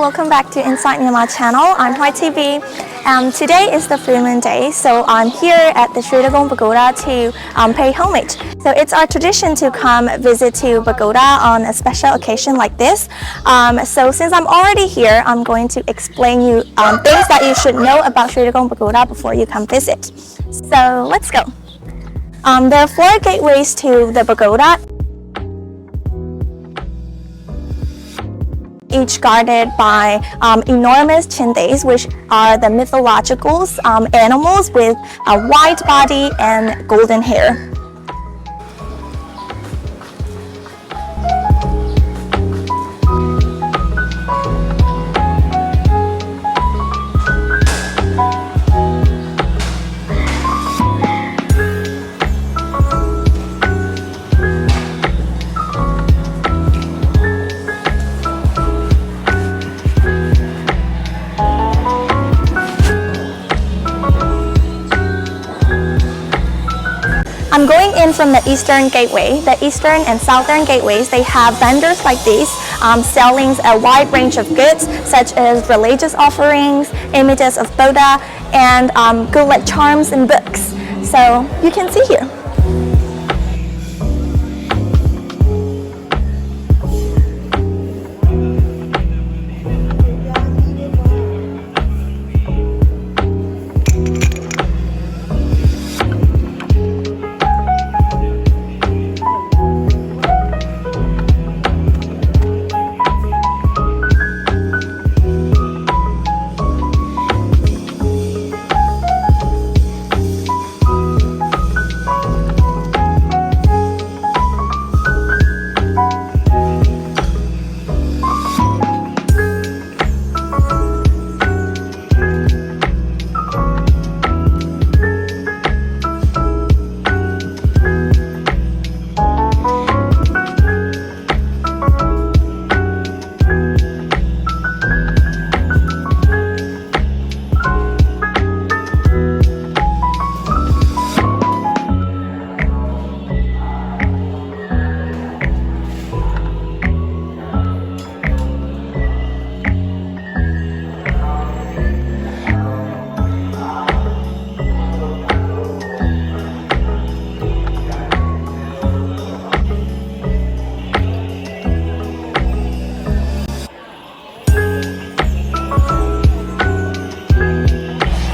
welcome back to Inside Myanmar channel. I'm Whity. Today is the full moon day, so I'm here at the Shwe Dagon Pagoda to pay homage. So it's our tradition to come visit to Pagoda on a special occasion like this. So since I'm already here, I'm going to explain you things that you should know about Shwe Dagon Pagoda before you come visit. So let's go. There are 4 gateways to the pagoda, each guarded by enormous chindays, which are the mythological animals with a white body and golden hair. I'm going in from the eastern gateway. The eastern and southern gateways, they have vendors like these selling a wide range of goods such as religious offerings, images of Buddha, and good luck charms and books. So you can see here.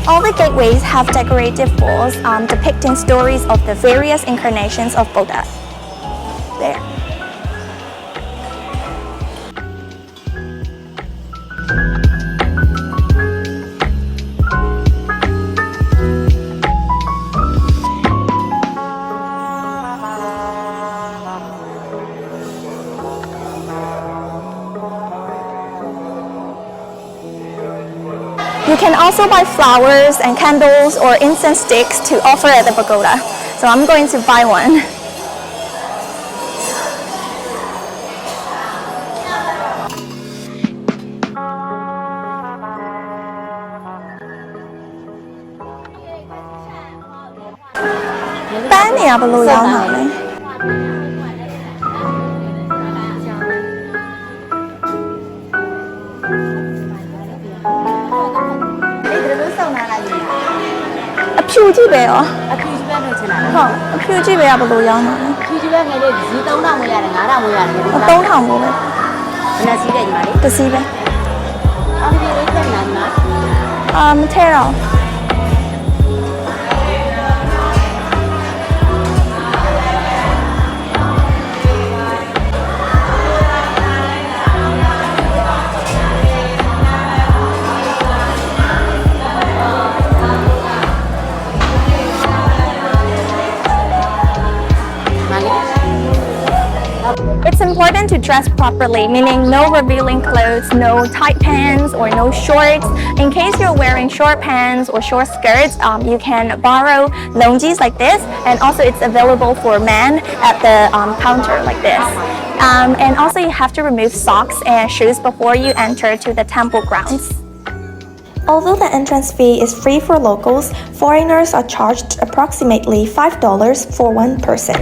All the gateways have decorative walls depicting stories of the various incarnations of Buddha. There. You can also buy flowers and candles or incense sticks to offer at the pagoda. So I'm going to buy one. Ban này bao lâu giao hả đấy?ဖြူကြည့်ပဲရောအဖြူကြည့်ပဲလို့ချင်တာဟုတ်အဖြူကြည့်ပဲကဘယ်လိုရောင်းမှာလဲဖြူကြည့်ပဲငယ်လေးဈေး3000မို့ရတယ်9000မို့ရတယ်3000မို့ပဲဘယ်နဲ့စီးတယ်ညီမလေးတစ်စီးပဲအော်ဒီလေးထည့်နေလားမထည့်တော့ It's important to dress properly, meaning no revealing clothes, no tight pants or no shorts. In case you're wearing short pants or short skirts, you can borrow longies like this, and also it's available for men at the counter like this. And also you have to remove socks and shoes before you enter to the temple grounds. Although the entrance fee is free for locals, foreigners are charged approximately $5 for one person.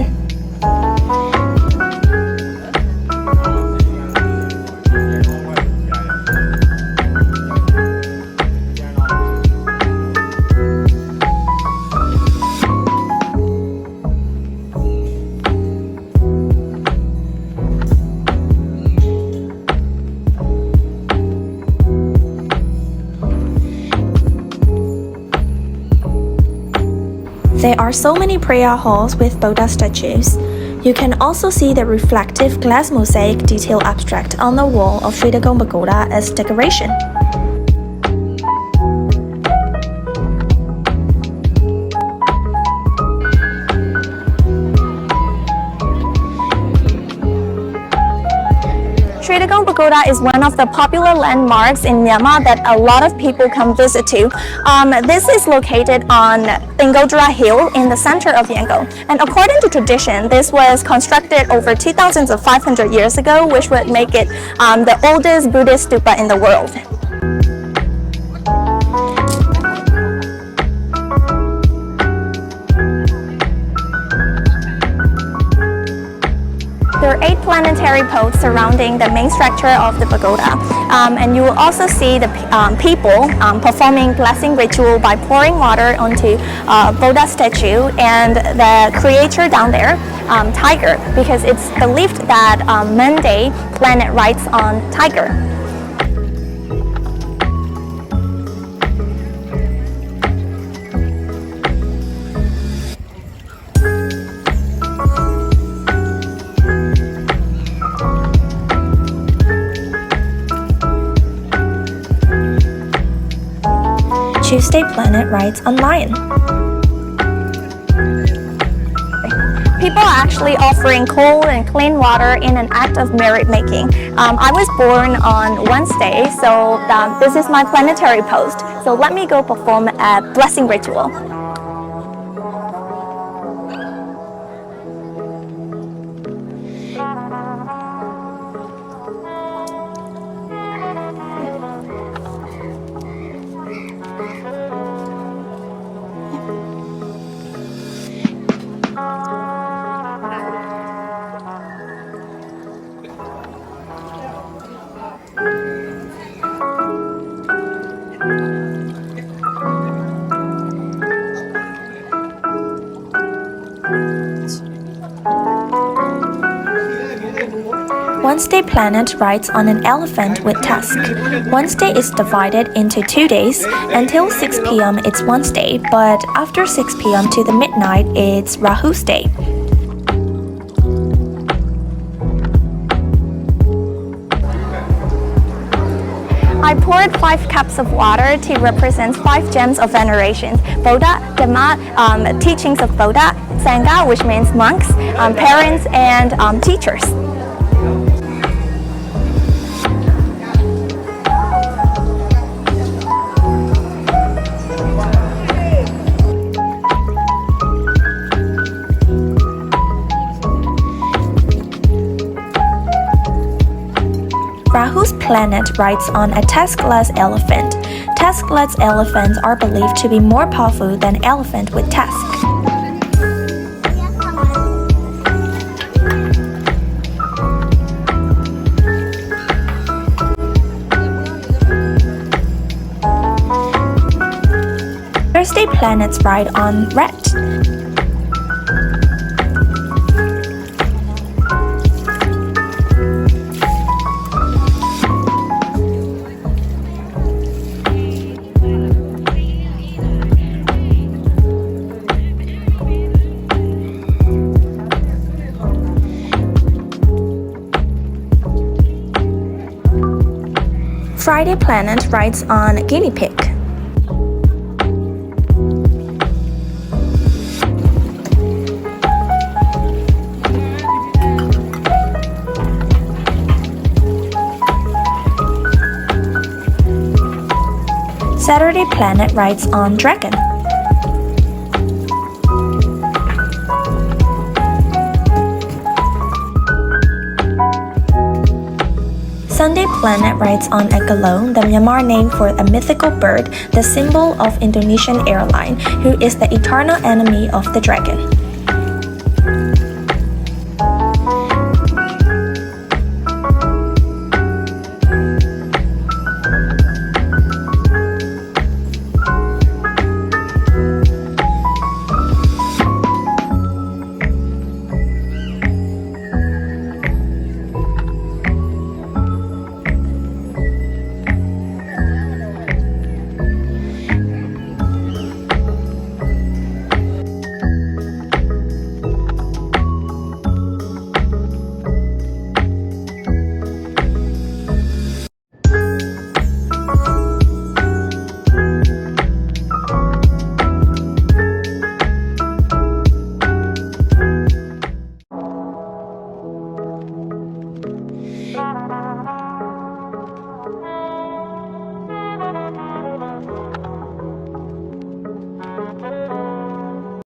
There are so many prayer halls with Buddha statues. You can also see the reflective glass mosaic detail abstract on the wall of Shwe Dagon Pagoda as decoration. Shwe Dagon Pagoda is one of the popular landmarks in Myanmar that a lot of people come visit to. This is located on Tengodra Hill in the center of Yangon. And according to tradition, this was constructed over 2,500 years ago, which would make it the oldest Buddhist stupa in the world. There are 8 planetary poles surrounding the main structure of the pagoda, and you will also see the people performing blessing ritual by pouring water onto Buddha statue and the creator down there, tiger, because it's believed that Monday planet rides on tiger. Tuesday planet rides on lion. People are actually offering cold and clean water in an act of merit making. I was born on Wednesday, so this is my planetary post. So let me go perform a blessing ritual. Wednesday planet rides on an elephant with tusk. Wednesday is divided into 2 days. Until 6 p.m. it's Wednesday, but after 6 p.m. to the midnight it's Rahu's day. I poured 5 cups of water to represent 5 gems of veneration: Buddha, Dhamma, teachings of Buddha, Sangha, which means monks, parents, and teachers. Rahu's planet rides on a tuskless elephant. Tuskless elephants are believed to be more powerful than elephant with tusk. Thursday planets ride on red. Friday planet rides on guinea pig. Saturday planet rides on dragon. Sunday planet rides on a galon, the Myanmar name for a mythical bird, the symbol of Indonesian airline, who is the eternal enemy of the dragon.